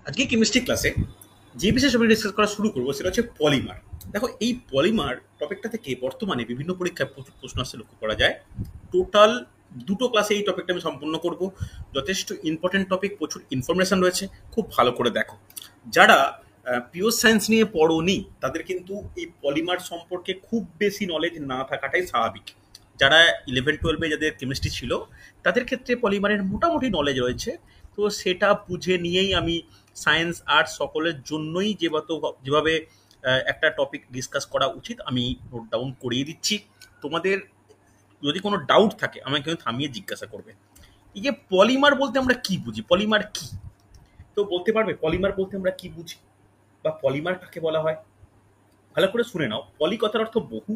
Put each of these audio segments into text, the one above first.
আজকে কেমিস্ট্রি ক্লাসে যে বিষয়ে আমি ডিসকাস করা শুরু করবো সেটা হচ্ছে পলিমার। দেখো, এই পলিমার টপিকটা থেকে বর্তমানে বিভিন্ন পরীক্ষায় প্রচুর প্রশ্ন আসতে লক্ষ্য করা যায়। টোটাল দুটো ক্লাসে এই টপিকটা আমি সম্পূর্ণ করব। যথেষ্ট ইম্পর্টেন্ট টপিক, প্রচুর ইনফরমেশন রয়েছে, খুব ভালো করে দেখো। যারা পিওর সায়েন্স নিয়ে পড়োনি তাদের কিন্তু এই পলিমার সম্পর্কে খুব বেশি নলেজ না থাকাটাই স্বাভাবিক। যারা 11-12 যাদের কেমিস্ট্রি ছিল তাদের ক্ষেত্রে পলিমারের মোটামুটি নলেজ রয়েছে। তো সেটা বুঝে নিয়েই আমি সায়েন্স আর্টস সকলের জন্যই যেভাবে একটা টপিক ডিসকাস করা উচিত আমি নোট ডাউন করিয়ে দিচ্ছি। তোমাদের যদি কোনো ডাউট থাকে আমাকে কিন্তু থামিয়ে জিজ্ঞাসা করবে। এই যে পলিমার বলতে আমরা কি বুঝি, পলিমার কি, তো বলতে পারবে পলিমার বলতে আমরা কি বুঝি বা পলিমার কাকে বলা হয়? ভালো করে শুনে নাও। পলি কথার অর্থ বহু,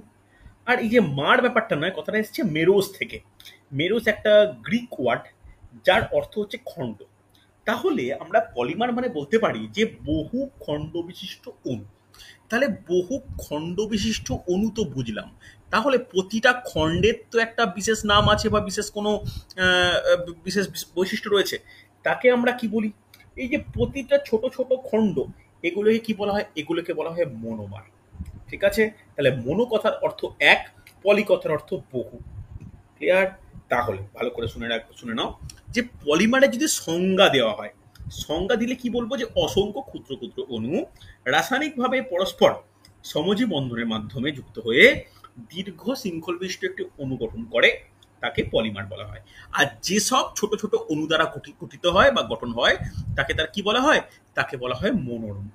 আর এই যে মার ব্যাপারটা নয়, কথাটা এসছে মেরোস থেকে। মেরোস একটা গ্রিক ওয়ার্ড যার অর্থ হচ্ছে খণ্ড। তাহলে আমরা পলিমার মানে বলতে পারি যে বহু খণ্ড বিশিষ্ট অণু। তাহলে বহু খণ্ড বিশিষ্ট অণু তো বুঝলাম, তাহলে প্রতিটা খণ্ডের তো একটা বিশেষ নাম আছে বা বিশেষ কোনো বিশেষ বৈশিষ্ট্য রয়েছে। তাকে আমরা কি বলি? এই যে প্রতিটা ছোট ছোট খণ্ড, এগুলোকে কি বলা হয়? এগুলোকে বলা হয় মনোমার। ঠিক আছে? তাহলে মনো কথার অর্থ এক, পলি কথার অর্থ বহু। ক্লিয়ার? তাহলে ভালো করে শুনে নাও যে পলিমারের যদি সংজ্ঞা দেওয়া হয়, সংজ্ঞা দিলে কি বলবো? যে অসংখ্য ক্ষুদ্র ক্ষুদ্র অণু রাসায়নিকভাবে পরস্পর সমজী বন্ধনের মাধ্যমে যুক্ত হয়ে দীর্ঘ শৃঙ্খল বিশিষ্ট একটি অণু গঠন করে, তাকে পলিমার বলা হয়। আর যেসব ছোট ছোট অণু দ্বারা গঠিত হয় বা গঠন হয় তাকে তার কি বলা হয়? তাকে বলা হয়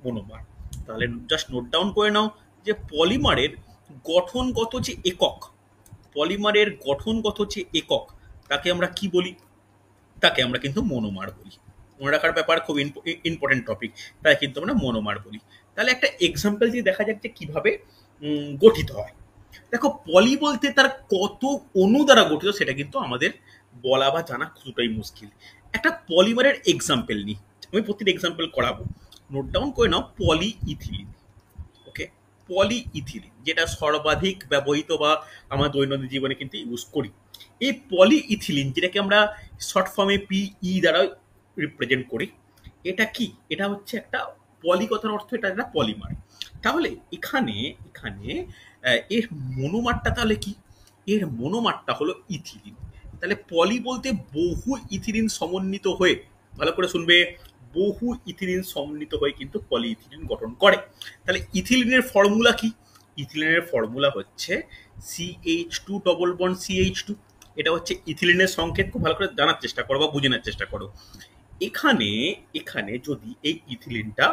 মনোমার। তাহলে জাস্ট নোট ডাউন করে নাও যে পলিমারের গঠনগত যে একক, পলিমারের গঠনগত যে একক, তাকে আমরা কি বলি? তাকে আমরা কিন্তু মনোমার বলি। মনে রাখার ব্যাপার, খুব ইম্পর্টেন্ট টপিক, তাই কিন্তু আমরা মনোমার বলি। তাহলে একটা এক্সাম্পল দিয়ে দেখা যাক যে কিভাবে গঠিত হয়। দেখো, পলি বলতে তার কত অণু দ্বারা গঠিত সেটা কিন্তু আমাদের বলা বা জানা কিছুটাই মুশকিল। একটা পলিমারের এক্সাম্পল নিই, আমি প্রতিটা এক্সাম্পল করাবো। নোট ডাউন করে নাও পলি ইথিলিন। ওকে, পলি ইথিলিন যেটা সর্বাধিক ব্যবহৃত বা আমার দৈনন্দিন জীবনে কিন্তু ইউজ করি। এই পলি ইথিলিন যেটাকে আমরা শর্ট ফর্মে পিই দ্বারা রিপ্রেজেন্ট করি, এটা কি? এটা হচ্ছে একটা পলি কথার অর্থ এটা একটা পলিমার। তাহলে এখানে এখানে এর মনোমারটা তাহলে কি? এর মনোমারটা হলো ইথিলিন। তাহলে পলি বলতে বহু ইথিলিন সমন্বিত হয়ে, ভালো করে শুনবে, বহু ইথিলিন সমন্বিত হয়ে কিন্তু পলিইথিলিন গঠন করে। তাহলে ইথিলিনের ফর্মুলা কি? ইথিলিনের ফর্মুলা হচ্ছে CH2 ডবল বন্ড CH2। এটা হচ্ছে ইথিলিনের সংকেত। খুব ভালো করে জানার চেষ্টা করো বা বুঝে নেওয়ার চেষ্টা করো। এখানে এখানে যদি এই ইথিলিনটা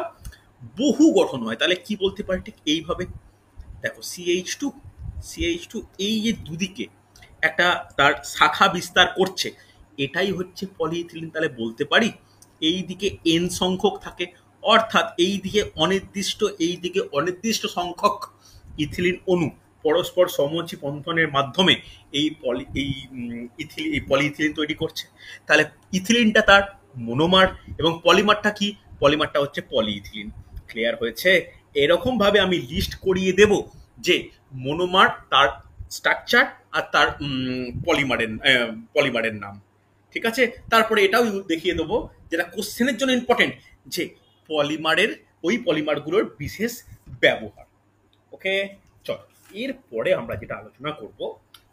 বহু গঠন হয় তাহলে কি বলতে পারি? ঠিক এইভাবে দেখো, CH2 CH2 এই যে দুদিকে একটা তার শাখা বিস্তার করছে, এটাই হচ্ছে পলিইথিলিন। তাহলে বলতে পারি এই দিকে এন সংখ্যক থাকে, অর্থাৎ এই দিকে অনির্দিষ্ট, এই দিকে অনির্দিষ্ট সংখ্যক ইথিলিন অণু পরস্পর সমযোজী বন্ধনের মাধ্যমে এই পলিইথিলিন তৈরি করছে। তাহলে ইথিলিনটা তার মনোমার এবং পলিমারটা কি? পলিমারটা হচ্ছে পলিইথিলিন। ক্লিয়ার হয়েছে? এরকম ভাবে আমি লিস্ট করিয়ে দেব যে মনোমার, তার স্ট্রাকচার, আর তার পলিমারের নাম। ঠিক আছে? তারপরে এটাও দেখিয়ে দেবো, যেটা কোশ্চেনের জন্য ইম্পর্টেন্ট, যে পলিমারের, ওই পলিমারগুলোর বিশেষ ব্যবহার। ওকে, চলো এরপরে আমরা যেটা আলোচনা করব,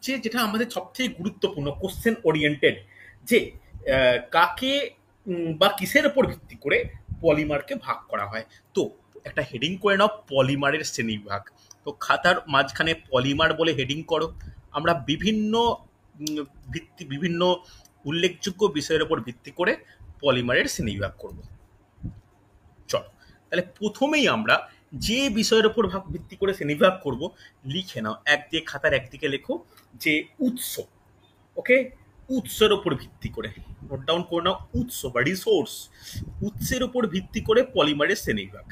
যে যেটা আমাদের সবথেকে গুরুত্বপূর্ণ, কোশ্চেন ওরিয়েন্টেড, যে কাকে বা কিসের উপর ভিত্তি করে পলিমারকে ভাগ করা হয়। তো একটা হেডিং করে নাও, পলিমারের শ্রেণীবিভাগ। তো খাতার মাঝখানে পলিমার বলে হেডিং করো। আমরা বিভিন্ন বিভিন্ন উল্লেখযোগ্য বিষয়ের উপর ভিত্তি করে পলিমারের শ্রেণীবিভাগ করব। চলো, তাহলে প্রথমেই আমরা যে বিষয়ের উপর ভিত্তি করে শ্রেণীবিভাগ করব, লিখে নাও। একদিকে খাতার একদিকে লেখো যে উৎস। ওকে, উৎসের উপর ভিত্তি করে নোট ডাউন করে নাও, উৎস বা রিসোর্স। উৎসের উপর ভিত্তি করে পলিমারের শ্রেণীবিভাগ।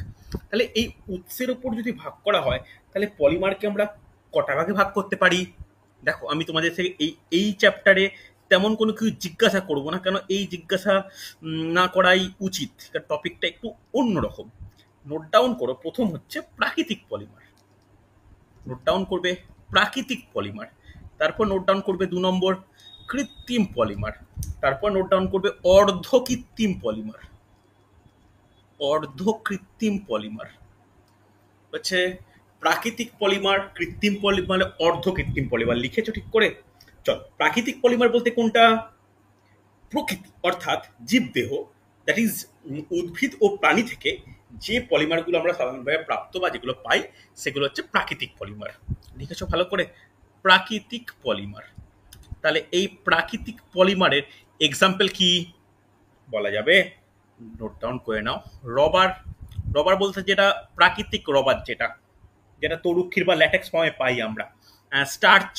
তাহলে এই উৎসের উপর যদি ভাগ করা হয় তাহলে পলিমারকে আমরা কটা ভাগে ভাগ করতে পারি? দেখো, আমি তোমাদের থেকে এই চ্যাপ্টারে তেমন কোনো কিছু জিজ্ঞাসা করব না, কেন এই জিজ্ঞাসা না করাই উচিত, কারণ টপিকটা একটু অন্যরকম। নোট ডাউন করো, প্রথম হচ্ছে প্রাকৃতিক পলিমার। নোট ডাউন করবে প্রাকৃতিক পলিমার। তারপর নোট ডাউন করবে 2 নম্বর কৃত্রিম পলিমার। তারপর নোট ডাউন করবে অর্ধকৃত্রিম পলিমার। অর্ধকৃত্রিম পলিমার হচ্ছে প্রাকৃতিক পলিমার, কৃত্রিম পলিমার, অর্ধকৃত্রিম পলিমার। লিখেছো ঠিক করে? চল, প্রাকৃতিক পলিমার বলতে কোনটা? প্রকৃতি অর্থাৎ জীবদেহ, দ্যাট ইজ উদ্ভিদ ও প্রাণী থেকে যে পলিমারগুলো আমরা সাধারণভাবে প্রাপ্ত বা যেগুলো পাই সেগুলো হচ্ছে প্রাকৃতিক পলিমার। লিখেছো ভালো করে? প্রাকৃতিক পলিমার। তাহলে এই প্রাকৃতিক পলিমারের এক্সাম্পল কি বলা যাবে? নোট ডাউন করে নাও। রবার। রবার বলতে যেটা প্রাকৃতিক রবার, যেটা যেটা তরুক্ষীর বা ল্যাটেক্স ফর্মে পাই আমরা। Starch,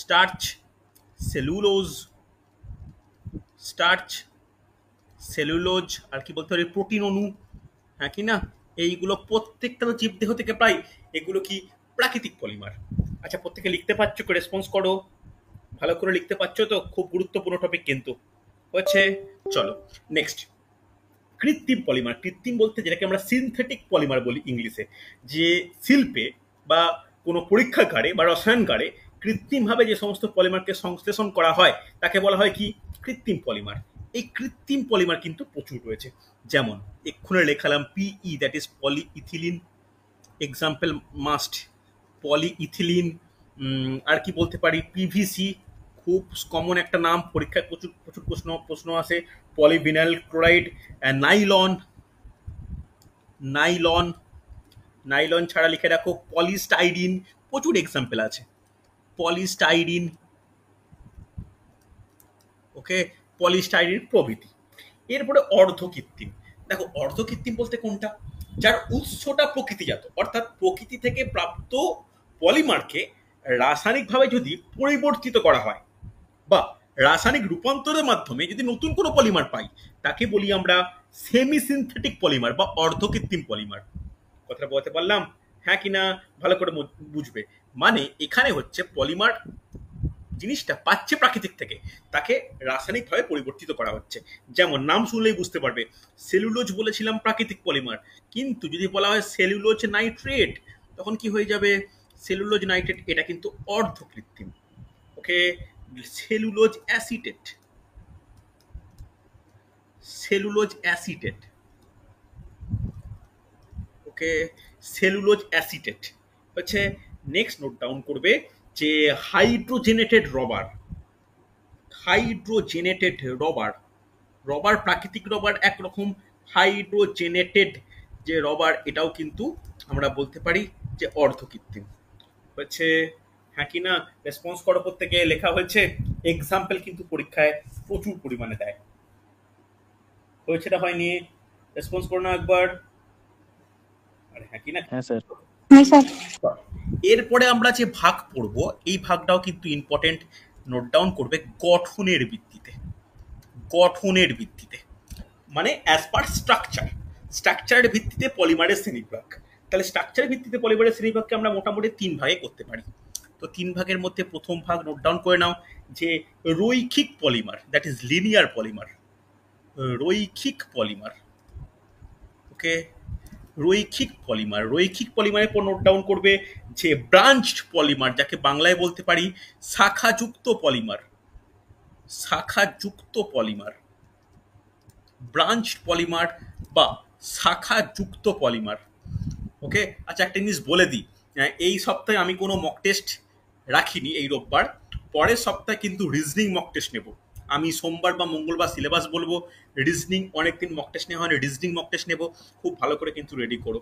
starch, cellulose, starch, cellulose, আর কি বলতে পারি, প্রোটিন অণু, হ্যাঁ কি না? এইগুলো প্রত্যেকটা জীবদেহ থেকে পাই। এগুলো কি প্রাকৃতিক পলিমার। আচ্ছা, প্রত্যেকে লিখতে পারছো? রেসপন্স করো, ভালো করে লিখতে পারছো তো? খুব গুরুত্বপূর্ণ টপিক কিন্তু হচ্ছে। চলো নেক্সট, কৃত্রিম পলিমার। কৃত্রিম বলতে যেটাকে আমরা সিনথেটিক পলিমার বলি ইংলিশে, যে শিল্পে বা কোনো পরীক্ষাগারে বা রসায়নগারে কৃত্রিমভাবে যে সমস্ত পলিমারকে সংশ্লেষণ করা হয় তাকে বলা হয় কি? কৃত্রিম পলিমার। এই কৃত্রিম পলিমার কিন্তু প্রচুর রয়েছে। যেমন এক্ষুনি লেখালাম PE, that is polyethylene, example must, polyethylene. আর কি বলতে পারি? পিভিসি, খুব কমন একটা নাম, পরীক্ষায় প্রচুর প্রচুর প্রশ্ন প্রশ্ন আসে। Polyvinyl chloride, nylon, nylon, nylon ছাড়া লিখে রাখো পলিস্টাইরিন, প্রচুর এক্সাম্পল আছে। পলিস্টাইরিন, ওকে, পলিস্টাইরিন প্রভৃতি। এরপরে অর্ধকৃত্রিম। দেখো, অর্ধকৃত্রিম বলতে কোনটা? যার উৎসটা প্রকৃতিজাত, অর্থাৎ প্রকৃতি থেকে প্রাপ্ত পলিমারকে রাসায়নিকভাবে যদি পরিবর্তিত করা হয় বা রাসায়নিক রূপান্তরের মাধ্যমে যদি নতুন কোনো পলিমার পাই, তাকে বলি আমরা সেমি সিনথেটিক পলিমার বা অর্ধকৃত্রিম পলিমার। কথা বলতে পারলাম? হ্যাঁ কিনা ভালো করে বুঝবে। মানে এখানে হচ্ছে পলিমার জিনিসটা পাচ্ছে প্রাকৃতিক থেকে, তাকে রাসায়নিকভাবে পরিবর্তিত করা হচ্ছে। যেমন নাম শুনলেই বুঝতে পারবে, সেলুলোজ বলেছিলাম প্রাকৃতিক পলিমার, কিন্তু যদি বলা হয় সেলুলোজ নাইট্রেট, তখন কি হয়ে যাবে? সেলুলোজ নাইট্রেট এটা কিন্তু অর্ধকৃত্রিম। ওকে, সেলুলোজ অ্যাসিটেট, সেলুলোজ অ্যাসিটেট, ওকে, সেলুলোজ অ্যাসিটেট হচ্ছে। নেক্সট নোট ডাউন করবে যে hydrogenated rubber, hydrogenated rubber, rubber প্রাকৃতিক রবার একরকম, হাইড্রোজেনেটেড যে রবার এটাও কিন্তু আমরা বলতে পারি যে অর্ধকৃত্রিম হচ্ছে। হ্যাঁ কি না? রেসপন্স করো, প্রত্যেকে লেখা হয়েছে। এক্সাম্পল কিন্তু পরীক্ষায় প্রচুর পরিমাণে দেয়। হয়েছে না হয়নি? রেসপন্স করো না একবার। আরে হ্যাঁ কি না? হ্যাঁ স্যার। এরপরে আমরা যে ভাগ পড়বো, এই ভাগটাও কিন্তু ইম্পর্টেন্ট, নোট ডাউন করবে। গঠনের ভিত্তিতে, গঠনের ভিত্তিতে মানে অ্যাজ পার স্ট্রাকচার, স্ট্রাকচারের ভিত্তিতে পলিমারের শ্রেণীবিভাগ। তাহলে স্ট্রাকচারের ভিত্তিতে পলিমারের শ্রেণীবিভাগকে আমরা মোটামুটি 3 ভাগে করতে পারি। তো 3 ভাগের মধ্যে প্রথম ভাগ নোট ডাউন করে নাও, যে রৈখিক polymer, that is linear polymer. রৈখিক পলিমার, ওকে, রৈখিক পলিমার। রৈখিক পলিমারের পর নোট ডাউন করবে যে ব্রাঞ্চড পলিমার, যাকে বাংলায় বলতে পারি শাখাযুক্ত পলিমার, শাখাযুক্ত পলিমার, ব্রাঞ্চড পলিমার বা শাখাযুক্ত পলিমার। ওকে, আচ্ছা একটা জিনিস বলে দিই, এই সপ্তাহে আমি কোনো মক টেস্ট রাখিনি এই রোববার, পরের সপ্তাহে কিন্তু রিজনিং মক টেস্ট নেব আমি। সোমবার বা মঙ্গলবার সিলেবাস বলবো, রিজনিং অনেকদিন মক টেস্ট নেওয়া হয়নি, রিজনিং মক টেস্ট নেবো। খুব ভালো করে কিন্তু রেডি করো,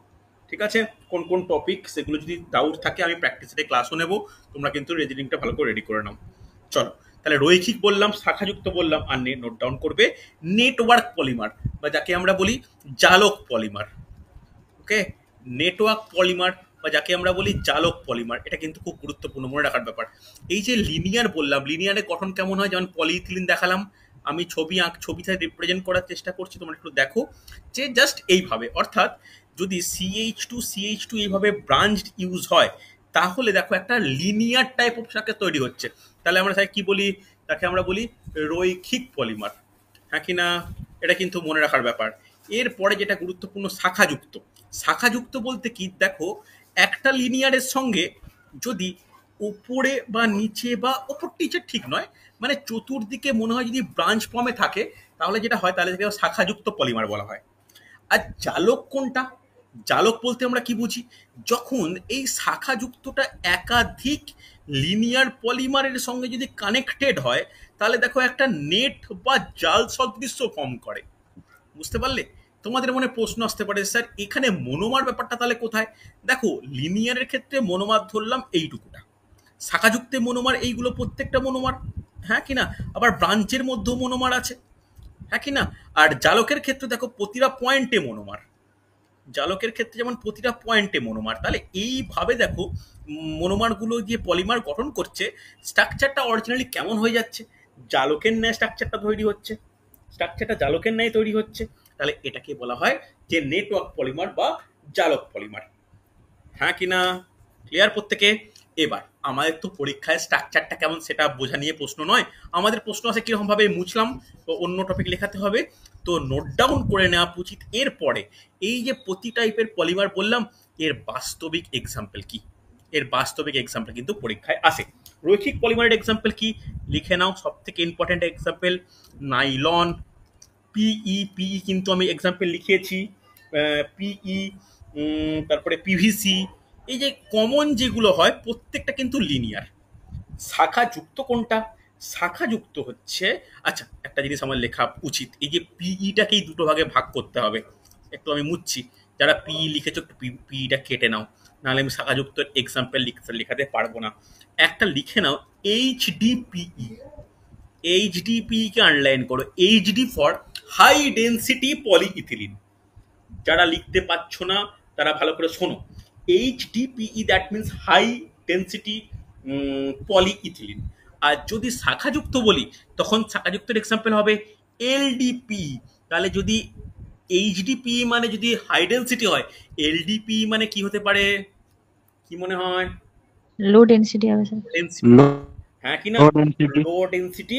ঠিক আছে? কোন কোন টপিক সেগুলো যদি ডাউট থাকে আমি প্র্যাকটিসে ক্লাসও নেবো, তোমরা কিন্তু রিজনিংটা ভালো করে রেডি করে নাও। চলো, তাহলে রৈখিক বললাম, শাখাযুক্ত বললাম, আর নোট ডাউন করবে নেটওয়ার্ক পলিমার বা যাকে আমরা বলি জালক পলিমার। ওকে, নেটওয়ার্ক পলিমার বা যাকে আমরা বলি জালক পলিমার, এটা কিন্তু খুব গুরুত্বপূর্ণ, মনে রাখার ব্যাপার। এই যে লিনিয়ার বললাম, লিনিয়ারের গঠন কেমন হয়? যেমন পলিইথিলিন দেখালাম আমি, ছবিতে রিপ্রেজেন্ট করার চেষ্টা করছি, তোমরা একটু দেখো যে জাস্ট এইভাবে, অর্থাৎ যদি CH2 এইভাবে ব্রাঞ্চড ইউজ হয়, তাহলে দেখো একটা লিনিয়ার টাইপ অফ সার্কিট তৈরি হচ্ছে। তাহলে আমরা তাকে কি বলি? তাকে আমরা বলি রৈখিক পলিমার। হ্যাঁ কি না? এটা কিন্তু মনে রাখার ব্যাপার। এরপরে যেটা গুরুত্বপূর্ণ, শাখাযুক্ত। শাখাযুক্ত বলতে কি? দেখো, একটা লিনিয়ারের সঙ্গে যদি ওপরে বা নিচে বা ওপর নিচে ঠিক নয়, মানে চতুর্দিকে মনে হয় যদি ব্রাঞ্চ ফর্মে থাকে, তাহলে যেটা হয়, তাহলে সেটাকে শাখাযুক্ত পলিমার বলা হয়। আর জালক কোনটা? জালক বলতে আমরা কি বুঝি? যখন এই শাখা যুক্তটা একাধিক লিনিয়ার পলিমারের সঙ্গে যদি কানেক্টেড হয়, তাহলে দেখো একটা নেট বা জাল সদৃশ্য ফর্ম করে। বুঝতে পারলে? তোমাদের মনে প্রশ্ন আসতে পারে, স্যার এখানে মনোমার ব্যাপারটা তাহলে কোথায়? দেখো, লিনিয়ারের ক্ষেত্রে মনোমার ধরলাম এইটুকুটা, শাখাযুক্তে মনোমার এইগুলো প্রত্যেকটা মনোমার, হ্যাঁ কি না? আবার ব্রাঞ্চের মধ্যেও মনোমার আছে, হ্যাঁ কি না? আর জালকের ক্ষেত্রে দেখো প্রতিটা পয়েন্টে মনোমার, জালকের ক্ষেত্রে যেমন প্রতিটা পয়েন্টে মনোমার। তাহলে এইভাবে দেখো মনোমারগুলো যে পলিমার গঠন করছে, স্ট্রাকচারটা অরিজিনালি কেমন হয়ে যাচ্ছে? জালকের ন্যায় স্ট্রাকচারটা তৈরি হচ্ছে, স্ট্রাকচারটা জালকের ন্যায় তৈরি হচ্ছে। তাহলে এটাকে বলা হয় যে নেটওয়ার্ক পলিমার বা জালক পলিমার, হ্যাঁ কি না? ক্লিয়ার প্রত্যেকে? এবার আমাদের তো পরীক্ষায় স্ট্রাকচারটা কেমন সেটা বোঝা নিয়ে প্রশ্ন নয়, আমাদের প্রশ্ন আছে কিরকম ভাবে মুছলাম, তো অন্য টপিক লেখাতে হবে, তো নোট ডাউন করে নেওয়া উচিত। এরপরে এই যে প্রতি টাইপের পলিমার বললাম, এর বাস্তবিক এক্সাম্পল কি, এর বাস্তবিক এক্সাম্পল কিন্তু পরীক্ষায় আসে। রৈখিক পলিমারের এক্সাম্পল কি লিখে নাও, সব থেকে ইম্পর্টেন্ট এক্সাম্পল নাইলন, পিই, পিই কিন্তু আমি এক্সাম্পল লিখিয়েছি, পিই, তারপরে পিভিসি, এই যে কমন যেগুলো হয় প্রত্যেকটা কিন্তু লিনিয়ার। শাখা যুক্ত কোনটা? শাখা যুক্ত হচ্ছে, আচ্ছা একটা জিনিস আমার লেখা উচিত, এই যে পিইটাকেই দুটো ভাগে ভাগ করতে হবে, একটু আমি মুছছি, যারা পিই লিখেছো একটু পিইটা কেটে নাও, নাহলে আমি শাখা যুক্ত এক্সাম্পল লেখাতে পারবো না। একটা লিখে নাও এইচডিপিই, এইচডিপিই কে আন্ডারলাইন করো, HD for high density polyethylene. যারা লিখতে পারছো না তারা ভালো করে শোনো, HDPE that means high density polyethylene. আর যদি শাখাযুক্ত বলি তখন শাখাযুক্তের এক্সাম্পল হবে এলডিপি। তাহলে যদি এইচডিপি মানে যদি হাই ডেন্সিটি হয়, এলডিপি মানে কি হতে পারে, কি মনে হয়? লো ডেন্সিটি হবে স্যার। ডেন্সিটি, লো হ্যাঁ কি না? ডেন্সিটি। লো ডেন্সিটি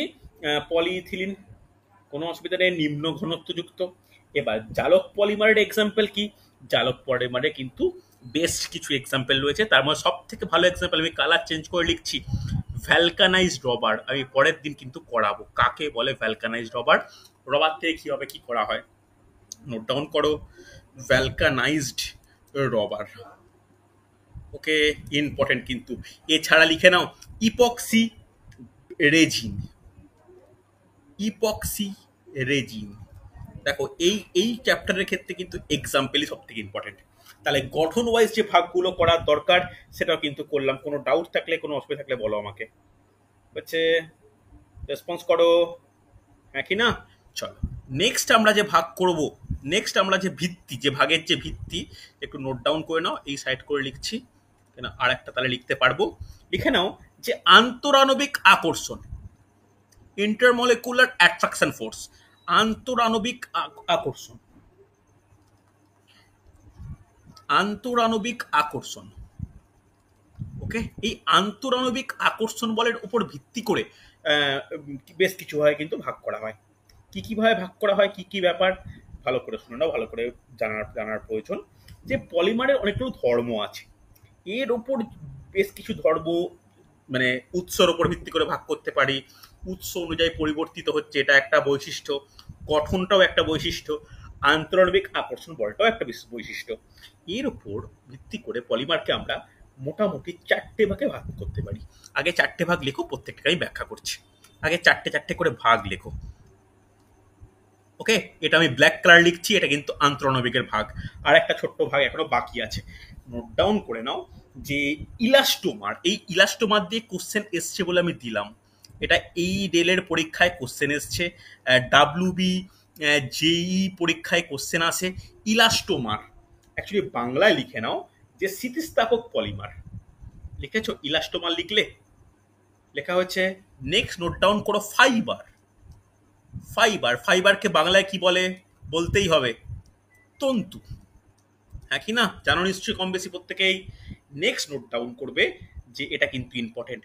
পলিইথিলিন, কোনো অসুবিধা নেই, নিম্ন ঘনত্বযুক্ত। এবার জালক পলিমারের এক্সাম্পল কি? জালক পলিমারে কিন্তু বেস্ট কিছু এক্সাম্পল রয়েছে, তার মধ্যে সব থেকে ভালো এক্সাম্পল, আমি কালার চেঞ্জ করে লিখছি, ভ্যালকানাইজড রবার। আমি পরের দিন কিন্তু করাবো কাকে বলে ভ্যালকানাইজড রবার, রবার থেকে কীভাবে কী করা হয়, নোট ডাউন করো, ভ্যালকানাইজড রবার। ওকে, ইম্পর্টেন্ট কিন্তু। এছাড়া লিখে নাও ইপক্সি রেজিন, ইপক্সি রেজিন। দেখো এই এই চ্যাপ্টারের ক্ষেত্রে কিন্তু এক্সাম্পলই সব থেকে ইম্পর্টেন্ট। তাহলে গঠন ওয়াইজ যে ভাগগুলো করার দরকার সেটাও কিন্তু করলাম। কোনো ডাউট থাকলে, কোনো অসুবিধা থাকলে বলো আমাকে, হচ্ছে রেসপন্স করো, হ্যাঁ কি না? চলো নেক্সট আমরা যে ভাগ করব, নেক্সট আমরা যে ভিত্তি, যে ভাগের যে ভিত্তি, একটু নোট ডাউন করে নাও, এই সাইড করে লিখছি কেন, আর একটা তাহলে লিখতে পারবো। লিখে নাও যে আন্তরাণবিক আকর্ষণ, ইন্টারমলিকুলার অ্যাট্রাকশন ফোর্স, আন্তরাণবিক আকর্ষণ, আন্তরাণবিক আকর্ষণ। ওকে, এই আন্তরাণবিক আকর্ষণ বলের উপর ভিত্তি করে বেশ কিছু হয় কিন্তু ভাগ করা হয়। কি কি ভাবে ভাগ করা হয়, কি কি ব্যাপার, ভালো করে শুনে নাও, ভালো করে জানার প্রয়োজন। যে পলিমারের অনেকগুলো ধর্ম আছে, এর ওপর বেশ কিছু ধর্ম মানে উৎসর ওপর ভিত্তি করে ভাগ করতে পারি, উৎস অনুযায়ী পরিবর্তিত হচ্ছে, এটা একটা বৈশিষ্ট্য, গঠনটাও একটা বৈশিষ্ট্য, আন্তরাণবিক আকর্ষণ বলটাও একটা বৈশিষ্ট্য। এর উপর ভিত্তি করে পলিমারকে আমরা মোটামুটি চারটে ভাগে ভাগ করতে পারি। আগে চারটে ভাগ লেখো, প্রত্যেকটাকে আমি ব্যাখ্যা করছি। আগে চারটে চারটে করে ভাগ লেখো। ওকে, এটা আমি ব্ল্যাক কালার লিখছি, এটা কিন্তু আন্তরাণবিকের ভাগ। আর একটা ছোট্ট ভাগ এখনো বাকি আছে, নোট ডাউন করে নাও, যে ইলাস্টোমার। এই ইলাস্টোমার দিয়ে কোশ্চেন এসছে বলে আমি দিলাম, এটা এই রেলের পরীক্ষায় কোশ্চেন এসছে, ডাব্লিউবি জেই পরীক্ষায় কোশ্চেন আসে ইলাস্টোমার। অ্যাকচুয়ালি বাংলায় লিখে নাও যে স্থিতিস্থাপক পলিমার। লিখেছো ইলাস্টোমার, লিখলে লেখা হচ্ছে। নেক্সট নোট ডাউন করো ফাইবার, ফাইবার, ফাইবারকে বাংলায় কি বলে বলতেই হবে, তন্তু, হ্যাঁ কি না? জানো নিশ্চয়ই কম বেশি প্রত্যেকেই। নেক্সট নোট ডাউন করবে যে এটা কিন্তু ইম্পর্টেন্ট,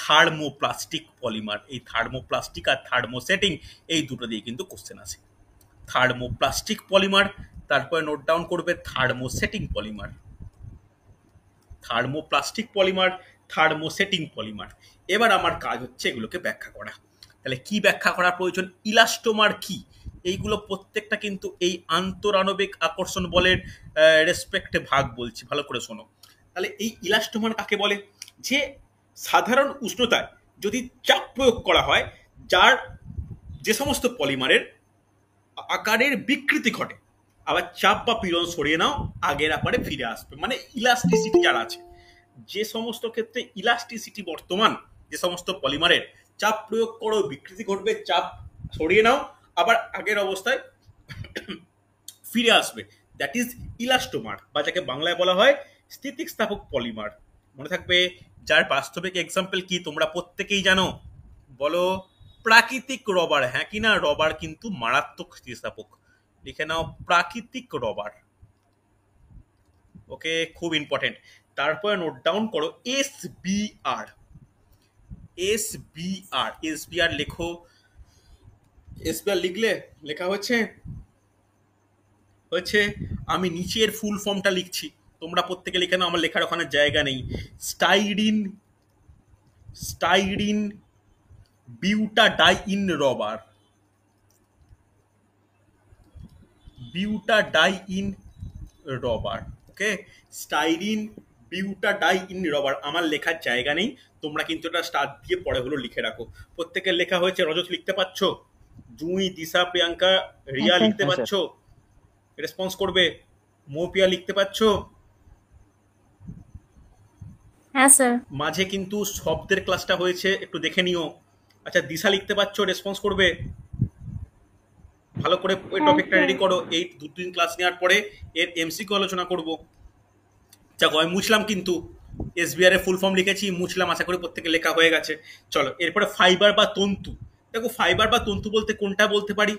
থার্মোপ্লাস্টিক পলিমার। এই থার্মোপ্লাস্টিক আর থার্মোসেটিং এই দুটো দিয়ে কিন্তু কোশ্চেন আসে। থার্মোপ্লাস্টিক পলিমার, তারপরে নোট ডাউন করবে thermosetting polymer, thermoplastic polymer, thermosetting polymer. এবার আমার কাজ হচ্ছে এগুলোকে ব্যাখ্যা করা। তাহলে কি ব্যাখ্যা করা প্রয়োজন? ইলাস্টোমার কি? এইগুলো প্রত্যেকটা কিন্তু এই আন্তরাণবিক আকর্ষণ বলের রেসপেক্টে ভাগ বলছি, ভালো করে শোনো। তাহলে এই ইলাস্টোমার কাকে বলে? যে সাধারণ উষ্ণতায় যদি চাপ প্রয়োগ করা হয়, যার যে সমস্ত পলিমারের আকারের বিকৃতি ঘটে, আবার চাপ বা পীড়ন সরিয়ে নাও, আগের আকারে ফিরে আসবে, মানে ইলাস্টিসিটি যার আছে। যে সমস্ত ক্ষেত্রে ইলাস্টিসিটি বর্তমান, যে সমস্ত পলিমারের চাপ প্রয়োগ করো বিকৃতি ঘটবে, চাপ সরিয়ে নাও, আবার আগের অবস্থায় ফিরে আসবে, দ্যাট ইজ ইলাস্টোমার, বা যাকে বাংলায় বলা হয় স্থিতিস্থাপক পলিমার। মনে থাকবে। যার বাস্তবিক এক্সাম্পল কি তোমরা প্রত্যেকেই জানো, বলো? প্রাকৃতিক রবার। হ্যাঁ কি না? রবার কিন্তু মারাত্মক স্থিতিস্থাপক। লিখে নাও প্রাকৃতিক রবার। ওকে, খুব ইম্পর্টেন্ট। তারপরে নোট ডাউন করো S B R. S B R, S B R লেখো। এস বি আর লিখলে লেখা হচ্ছে হয়েছে আমি নিচের ফুল ফর্মটা লিখছি, তোমরা প্রত্যেকে লিখে নাও, আমার লেখার ওখানে জায়গা নেই। Styrene, styrene butadiene rubber, butadiene rubber. Okay, styrene butadiene rubber. আমার লেখার জায়গা নেই, তোমরা কিন্তু এটা স্টার দিয়ে পরে হলো লিখে রাখো। প্রত্যেকের লেখা হয়েছে? রজত লিখতে পারছ? জুঁই, দিশা, প্রিয়াঙ্কা, হ্যাঁ রিয়া স্যার। লিখতে পারছ? রেসপন্স করবে। মৌপিয়া লিখতে পারছ? হ্যাঁ স্যার। মাঝে কিন্তু শব্দের ক্লাসটা হয়েছে, একটু দেখে নিও। আচ্ছা, দিশা লিখতে পারছো? রেসপন্স করবে। ভালো করে ওই হ্যাঁ টপিকটা স্যার। রেডি করো, এই 2-3 ক্লাস নেওয়ার পরে এর এমসিকিউ আলোচনা করব। দেখো আমি মুছলাম, কিন্তু এসবিআর এর ফুল ফর্ম লিখেছি, মুছলাম, আশা করি প্রত্যেকে লেখা হয়ে গেছে। চলো এরপরে ফাইবার বা তন্তু। দেখো ফাইবার বা তন্তু বলতে কোনটা বলতে পারি,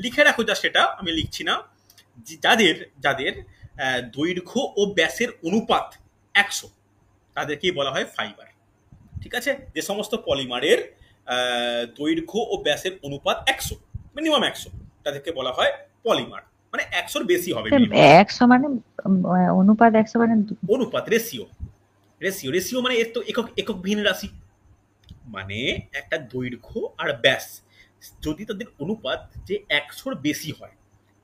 লিখে রাখো, যা সেটা আমি লিখছি না। যাদের যাদের দৈর্ঘ্য ও ব্যাসের অনুপাত 100, তাদেরকেই বলা হয় ফাইবার। ঠিক আছে? যে সমস্ত পলিমারের দৈর্ঘ্য ও ব্যাসের অনুপাত 100, মিনিমাম 100, তাদেরকে বলা হয় পলিমার। মানে 100-র বেশি হবে স্যার minimum। 100 মানে অনুপাত 100 মানে অনুপাত, রেশিও। রেশিও, রেশিও মানে এর তো একক, একক ভিন্ন রাশি। মানে একটা দৈর্ঘ্য আর ব্যাস যদি তাদের অনুপাত যে 100-র বেশি হয়,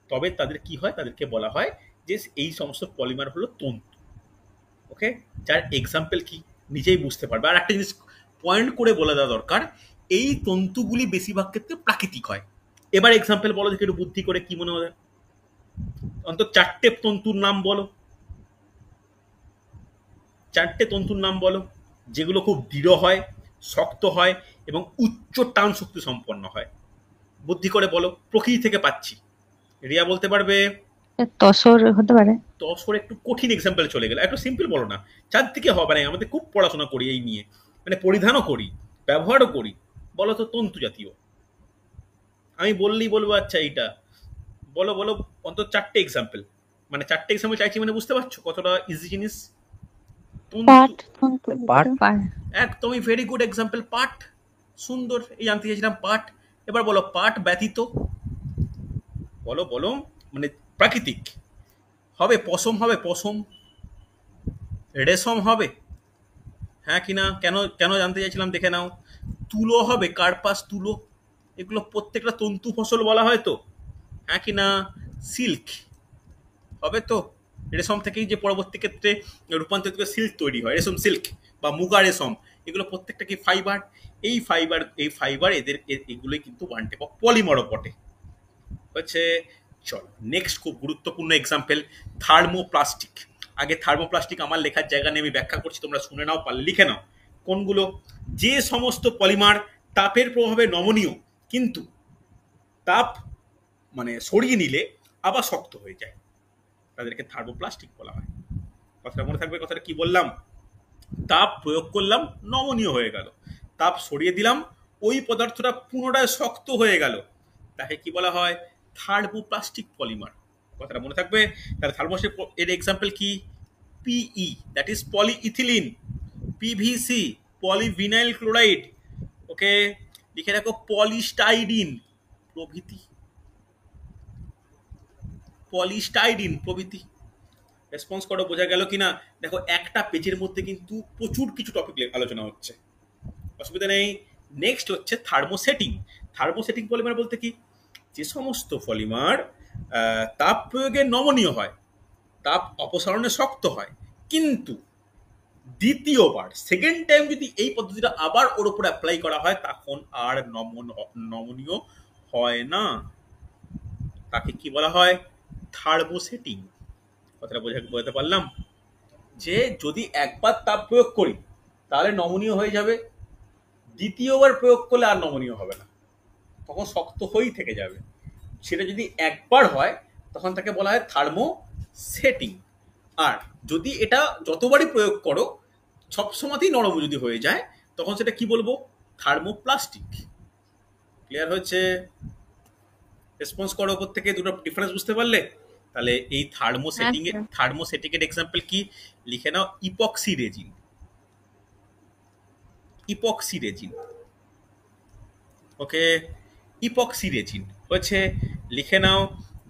তবে তাদের কি হয়? তাদেরকে বলা হয় যে এই সমস্ত পলিমার হলো তন্তু। ওকে, যার এক্সাম্পল কি নিজেই বুঝতে পারবে। আর একটা জিনিস পয়েন্ট করে বলে দেওয়া দরকার, এই তন্তুগুলি বেশিরভাগ ক্ষেত্রে প্রাকৃতিক হয়। এবার এক্সাম্পল বলো দেখে, একটু বুদ্ধি করে, কি মনে হয়? অন্তত 4টে তন্তুর নাম বলো, 4টে তন্তুর নাম বলো যেগুলো খুব দৃঢ় হয়, শক্ত হয় এবং উচ্চ টান শক্তি সম্পন্ন হয়। বুদ্ধি করে বলো, প্রকৃতি থেকে পাচ্ছি। রিয়া বলতে পারবে? তসর হতে পারে। তসর একটু কঠিন এক্সাম্পল চলে গেল, একটু সিম্পল বলো না। চারদিকে হবে না, আমাদের খুব পড়াশোনা করি এই নিয়ে, মানে পরিধানও করি, ব্যবহারও করি। বলো তো তন্তু জাতীয়। আমি বললেই বলবো আচ্ছা এইটা। বলো বলো, অন্তত 4টে এক্সাম্পল। মানে 4টে এক্সাম্পল চাইছি, মানে বুঝতে পারছো কতটা ইজি জিনিস? পাট। পাট। একদমই ভেরি গুড এক্সাম্পল, পাট। সুন্দর, এই জানতে চাইছিলাম পাট। এবার বলো পাট ব্যতীত। বলো বলো, মানে প্রাকৃতিক হবে, পশম হবে, পশম, রেশম হবে। হ্যাঁ কি না? কেন কেন জানতে চাইছিলাম, দেখে নাও। তুলো হবে, কার্পাস, তুলো। এগুলো প্রত্যেকটা তন্তু ফসল বলা হয় তো। হ্যাঁ কি না? সিল্ক হবে তো, রেশম থেকেই যে পরবর্তী ক্ষেত্রে রূপান্তরিত করে সিল্ক তৈরি হয়, রেশম সিল্ক বা মুগা রেশম, এগুলো প্রত্যেকটা কি ফাইবার। এই ফাইবার, এই ফাইবার এদের এগুলোই কিন্তু ওয়ান টাইপ অফ পলিমারও বটে। হচ্ছে, চলো নেক্সট খুব গুরুত্বপূর্ণ এক্সাম্পল, থার্মোপ্লাস্টিক। আগে থার্মোপ্লাস্টিক আমার লেখার জায়গা নিয়ে আমি ব্যাখ্যা করছি, তোমরা শুনে নাও, পারলে লিখে নাও। কোনগুলো? যে সমস্ত পলিমার তাপের প্রভাবে নমনীয়, কিন্তু তাপ মানে সরিয়ে নিলে আবার শক্ত হয়ে যায়, তাদেরকে থার্মোপ্লাস্টিক বলা হয়। কথাটা মনে থাকবে, কথাটা কি বললাম? তাপ প্রয়োগ করলাম, নমনীয় হয়ে গেল, তাপ সরিয়ে দিলাম, ওই পদার্থটা পুনরায় শক্ত হয়ে গেল, তাকে কি বলা হয়? Thermoplastic polymer. কথাটা মনে থাকবে। তাহলে থার্মোপ্লাস্টিক এর এক্সাম্পল কি? PE, that is polyethylene, PVC, polyvinyl chloride. Okay, লিখে রাখো পলিস্টাইরিন প্রভৃতি, পলিস্টাইরিন প্রভৃতি। রেসপন্স করো, বোঝা গেল কিনা? দেখো একটা পেজের মধ্যে কিন্তু প্রচুর কিছু টপিক আলোচনা হচ্ছে, অসুবিধা নেই। নেক্সট হচ্ছে থার্মোসেটিং। থার্মোসেটিং পলিমার বলতে কি? যে সমস্ত পলিমার তাপ প্রয়োগে নমনীয় হয়, তাপ অপসারণে শক্ত হয়, কিন্তু দ্বিতীয়বার সেকেন্ড টাইম যদি এই পদ্ধতিটা আবার ওর উপর অ্যাপ্লাই করা হয় তখন আর নমনীয় হয় না। তাকে কি বলা হয়? থার্মোসেটিং। কথাটা বোঝাতে পারলাম? যে যদি একবার তাপ প্রয়োগ করি তাহলে নমনীয় হয়ে যাবে, দ্বিতীয়বার প্রয়োগ করলে আর নমনীয় হবে না, তখন শক্ত হয়েই থেকে যাবে। সেটা যদি একবার হয় তখন তাকে বলা হয় থার্মোসেটিং। আর যদি এটা যতবারই প্রয়োগ করো সবসময়তেই নরম যদি হয়ে যায় তখন সেটা কি বলবো? থার্মোপ্লাস্টিক। ক্লিয়ার হয়েছে? রেসপন্স করো ওপর থেকে, দুটো ডিফারেন্স বুঝতে পারলে? তাহলে এই থার্মোসেটিং এর এক্সাম্পল কি? লিখে নাও epoxy resin. Epoxy resin, okay, epoxy resin হচ্ছে, লিখে নাও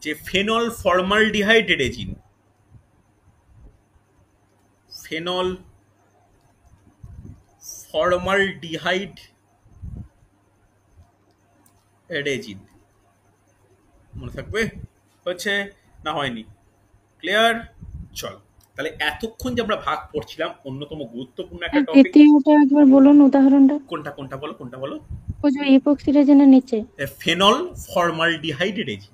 যে phenol formaldehyde resin. Phenol formaldehyde resin, মনে থাকবে? হচ্ছে না হয়নি? ক্লিয়ার? চল, তাহলে এতক্ষণ যে আমরা ভাগ পড়ছিলাম অন্যতম গুরুত্বপূর্ণ একটা টপিক দ্বিতীয়টা একবার বলুন উদাহরণটা। কোনটা? কোনটা বলো, কোনটা বলো? ওই যে ইপক্সি রেজিনের নিচে ফেনল ফর্মালডিহাইড রেজিন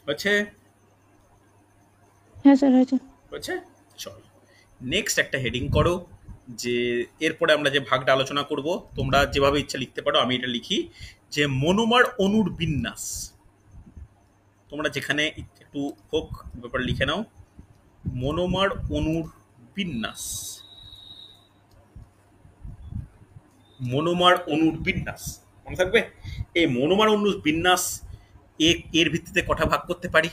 হচ্ছে। হ্যাঁ স্যার হয়েছে। হচ্ছে? চল নেক্সট একটা হেডিং করো, যে এরপরে আমরা যে ভাগটা আলোচনা করব তোমরা যেভাবে ইচ্ছা লিখতে পারো, আমি এটা লিখি যে মনোমার অণুর বিন্যাস। তোমরা যেখানে একটু হোক ব্যাপার লিখে নাও, মনোমার অণুর বিন্যাস। মনোমার অণুর বিন্যাস মনে থাকবে? এই মনোমার অণুর বিন্যাস এর ভিত্তিতে কটা ভাগ করতে পারি?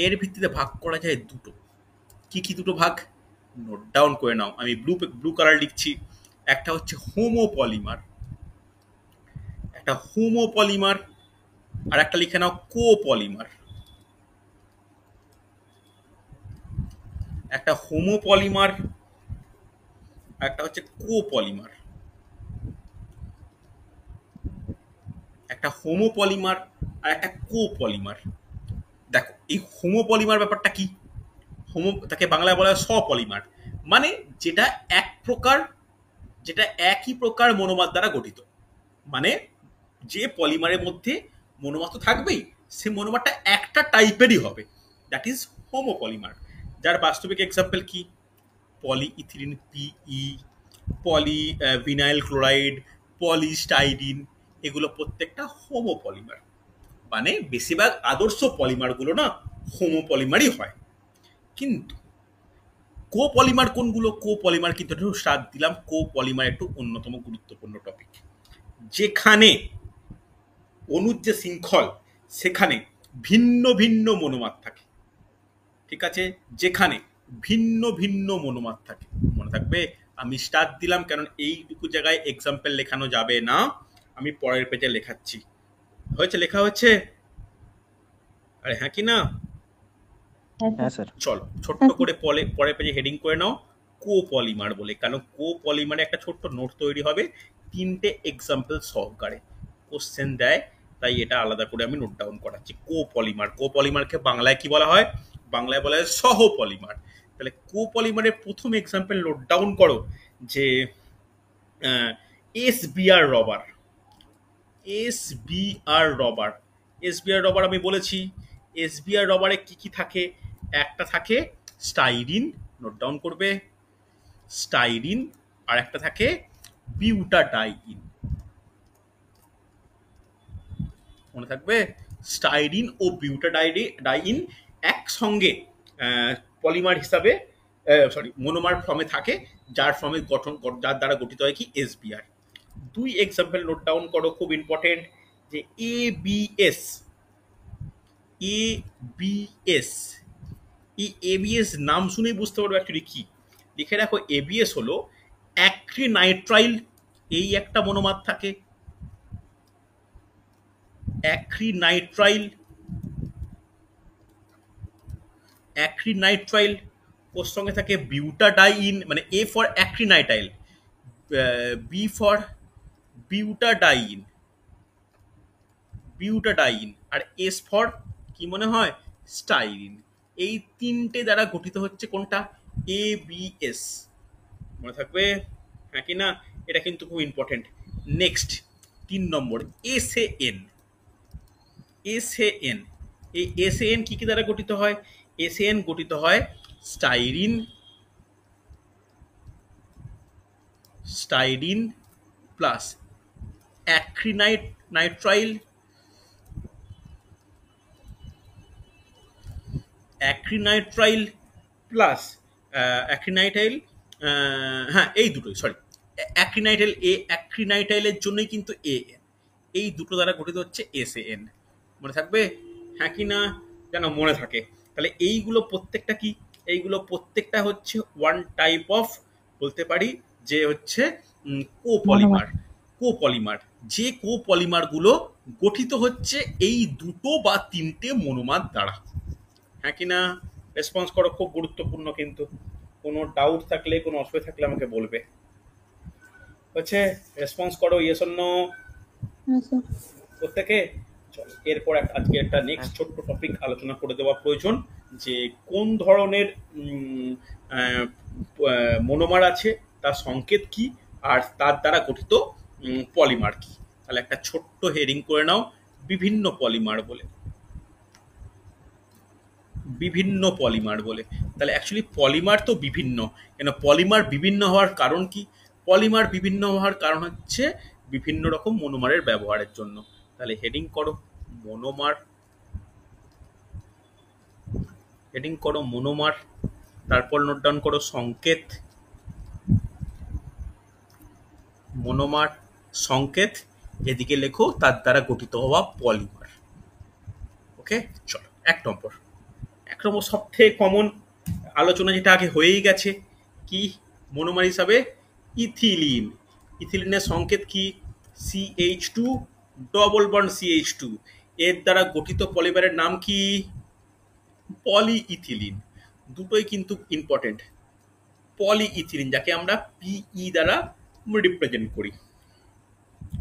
এর ভিত্তিতে ভাগ করা যায় দুটো। কি কি দুটো ভাগ? নোট ডাউন করে নাও, আমি ব্লু কালার লিখছি। একটা হচ্ছে হোমোপলিমার, একটা হোমোপলিমার, আর একটা লিখে নাও কোপলিমার। একটা হোমোপলিমার, একটা হচ্ছে কোপলিমার। একটা হোমোপলিমার আর একটা কোপলিমার। দেখো এই হোমোপলিমার ব্যাপারটা কি? তাকে বাংলায় বলা হয় স্বপলিমার, মানে যেটা যেটা একই প্রকার মনোমার দ্বারা গঠিত। মানে যে পলিমারের মধ্যে মনোমার তো থাকবেই, সে মনোমারটা একটা টাইপেরই হবে, দ্যাট ইজ হোমোপলিমার। যার বাস্তবিক এক্সাম্পল কি? পলিইথিলিন পিই, পলি ভিনাইল ক্লোরাইড, পলিস্টাইরিন, এগুলো প্রত্যেকটা হোমোপলিমার। মানে বেশিরভাগ আদর্শ পলিমারগুলো না হোমোপলিমারই হয়। কিন্তু কোপলিমার কোনগুলো? কোপলিমার কিন্তু একটু স্টার্ট দিলাম, কোপলিমার একটু অন্যতম গুরুত্বপূর্ণ টপিক, যেখানে অণুর যে শৃঙ্খল সেখানে ভিন্ন ভিন্ন মনোমার থাকে। ঠিক আছে? যেখানে ভিন্ন ভিন্ন মনোমার থাকে, মনে থাকবে? আমি স্টার্ট দিলাম কারণ এইটুকু জায়গায় এক্সাম্পল লেখানো যাবে না, আমি পরের পেজে লেখাচ্ছি। হয়েছে? লেখা হচ্ছে? আরে হ্যাঁ কি না? হ্যাঁ স্যার। চলো ছোট্ট করে পরের পেজে হেডিং করে নাও কোপলিমার বলে, কারণ কোপলিমারে একটা ছোট্ট নোট তৈরি হবে 3টে এক্সাম্পল সহকারে, কোশ্চেন দেয়, তাই এটা আলাদা করে আমি নোট ডাউন করাচ্ছি। কোপলিমার, কোপলিমারকে বাংলায় কি বলা হয়? বাংলায় বলা হয় সহপলিমার। তাহলে কোপলিমারের প্রথম এক্সাম্পল নোট ডাউন করো, যে SBR rubber. SBR rubber, SBR rubber আমি বলেছি, এসবিআর রবারে কি কি থাকে? একটা থাকে স্টাইরিন, নোট ডাউন করবে, স্টাইরিন, আর একটা থাকে বিউটাডাইন, মনে থাকবে? স্টাইরিন ও বিউটাডাইন একসঙ্গে পলিমার হিসাবে মনোমার ফর্মে থাকে, যার ফর্মে যার দ্বারা গঠিত হয় কি? এসবিআর। দুই এক্সাম্পল নোট ডাউন করো, খুব ইম্পর্টেন্ট, যে এবিএস। এবিএস, এই এবিএস নাম শুনেই বুঝতে পারবো অ্যাকচুয়ালি কি। লিখে রাখো, এবিএস হলো অ্যাক্রিনাইট্রাইল, এই একটা মনোমার থাকে, অ্যাক্রিনাইট্রাইল। অ্যাক্রিনাইট্রাইল ওর সঙ্গে থাকে বিউটাডাইন, মানে A for acrylonitrile, B for butadiene, butadiene, আর এস ফর কি মনে হয়? স্টাইরিন। এই তিনটে দ্বারা গঠিত হচ্ছে কোনটা? ABS। মনে থাকবে? হ্যাঁ কি না? এটা কিন্তু খুব ইম্পর্টেন্ট। নেক্সট 3 নম্বর SAN। SAN, এই SAN কি কি দ্বারা গঠিত হয়? SAN গঠিত হয় styrene, styrene plus acrylonitrile, acrylonitrile plus acrylonitrile, হ্যাঁ এই দুটোই, সরি, অ্যাক্রিনাইটাইল অ্যাক্রিনাইটাইলের জন্যই কিন্তু AN। এই দুটো দ্বারা গঠিত হচ্ছে SAN। মনে থাকবে? হ্যাঁ কি না? যেন মনে থাকে। তাহলে এইগুলো প্রত্যেকটা কি? এইগুলো প্রত্যেকটা হচ্ছে ওয়ান টাইপ অফ, বলতে পারি যে হচ্ছে কোপলিমার। কোপলিমার, যে কোপলিমারগুলো গঠিত হচ্ছে এই দুটো বা তিনটে মনোমার দ্বারা। হ্যাঁ কি না? রেসপন্স করো, খুব গুরুত্বপূর্ণ কিন্তু। কোনো ডাউট থাকলে, কোনো অসুবিধা থাকলে আমাকে বলবে। হচ্ছে রেসপন্স করো, ইয়েস অর নো হ্যাঁ স্যার। প্রত্যেকে। চলো এরপর আজকে একটা নেক্সট ছোট্ট টপিক আলোচনা করে দেওয়া প্রয়োজন, যে কোন ধরনের মনোমার আছে, তার সংকেত কি, আর তার দ্বারা গঠিত পলিমার কি। তাহলে একটা ছোট্ট হেডিং করে নাও, বিভিন্ন পলিমার বলে। বিভিন্ন পলিমার বলে। তাহলে অ্যাকচুয়ালি পলিমার তো বিভিন্ন, কেন পলিমার বিভিন্ন হওয়ার কারণ কি? পলিমার বিভিন্ন হওয়ার কারণ হচ্ছে বিভিন্ন রকম মনোমারের ব্যবহারের জন্য। তাহলে হেডিং করো মনোমার, হেডিং করো মনোমার, তারপর নোট ডাউন করো সংকেত, মনোমার, সংকেত, এদিকে লেখো তার দ্বারা গঠিত হওয়া পলিমার। ওকে, চলো 1 নম্বর। 1 নম্বর সব থেকে কমন আলোচনা, যেটা আগে হয়েই গেছে, কি মনোমার হিসাবে? ইথিলিন। ইথিলিনের সংকেত কি? CH2 double bond CH2। এর দ্বারা গঠিত পলিমারের নাম কি? পলিইথিলিন। দুটোই কিন্তু ইম্পর্টেন্ট। পলিইথিলিন, যাকে আমরা PE দ্বারা রিপ্রেজেন্ট করি।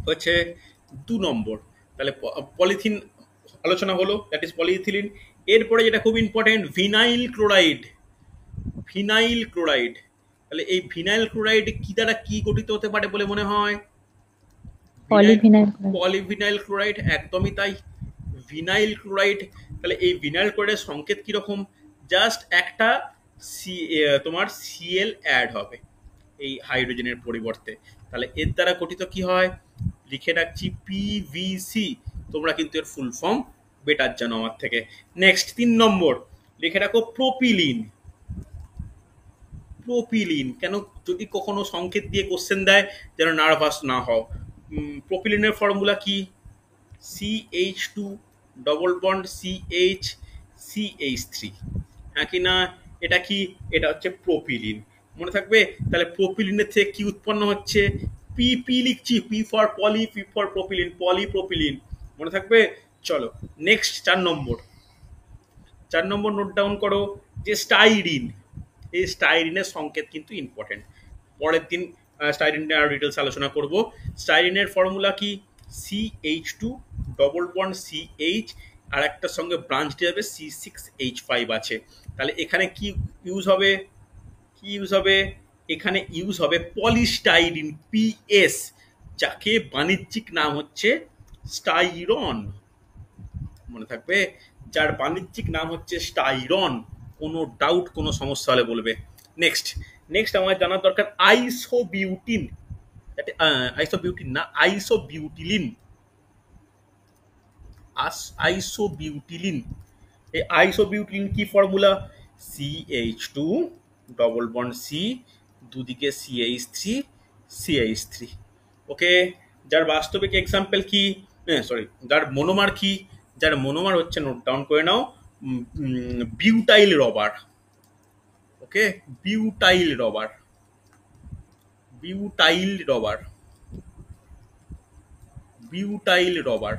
হচ্ছে 2 নম্বর। তাহলে পলিথিন আলোচনা হলো, দ্যাট ইজ পলিইথিলিন। এরপরে যেটা খুব important, vinyl chloride. Vinyl chloride, তাহলে এই ভিনাইল ক্লোরাইড কি দ্বারা কি গঠিত হতে পারে বলে মনে হয়? পলিভিনাইল। পলিভিনাইল ক্লোরাইড, একদমই তাই। ভিনাইল ক্লোরাইড, তাহলে এই ভিনাইল ক্লোরাইডের সংকেত কিরকম? জাস্ট একটা তোমার Cl অ্যাড হবে এই হাইড্রোজেনের পরিবর্তে। তাহলে এর দ্বারা গঠিত কি হয়? লিখে রাখছি PVC। তোমরা কিন্তু এর ফুল ফর্ম বেটার জানো আমার থেকে। নেক্সট 3 নম্বর লিখে রাখো প্রোপিলিন। প্রোপিলিন, কেন যদি কখনো সংকেত দিয়ে কোশ্চেন দেয় যেন নার্ভাস না হও। প্রোপিলিনের ফর্মুলা কি? CH2 double bond CH CH3। হ্যাঁ কি না? এটা কি? এটা হচ্ছে প্রোপিলিন। মনে থাকবে? তাহলে প্রোপিলিনের থেকে কি উৎপন্ন হচ্ছে? PP লিখছি, P for poly, P for propylene, polypropylene. মনে থাকবে? চলো next 4 number. 4 number note down করো, যে স্টাইরিন। এই স্টাইরিনের সংকেত কিন্তু ইম্পর্টেন্ট। পরের দিন স্টাইরিনের আর ডিটেলস আলোচনা করব। স্টাইরিনের ফর্মুলা কি? CH2 ডবল বন্ড CH, আর একটার সঙ্গে ব্রাঞ্চ দিয়ে যাবে C6H5 আছে। তাহলে এখানে কি ইউজ হবে? কি ইউজ হবে? এখানে ইউজ হবে পলিস্টাইরিন, PS, যাকে বাণিজ্যিক নাম হচ্ছে স্টাইরন। মনে থাকবে? যার বাণিজ্যিক নাম হচ্ছে স্টাইরন। কোনো ডাউট, কোনো সমস্যা হলে বলবে। নেক্সট নেক্সট আমার জানার দরকার আইসোবিউটিন। আইসোবিউটিন না, আইসোবিউটিলিন। আইসোবিউটিলিন, এই আইসোবিউটিলিন কি formula? CH2 double bond C, দুদিকে CH3 CH3। ওকে, যার বাস্তবিক এক্সাম্পল কি? সরি, যার মনোমার কি? যার মনোমার হচ্ছে, নোট ডাউন করে নাও, butyl rubber. Okay, butyl rubber, butyl rubber, butyl rubber.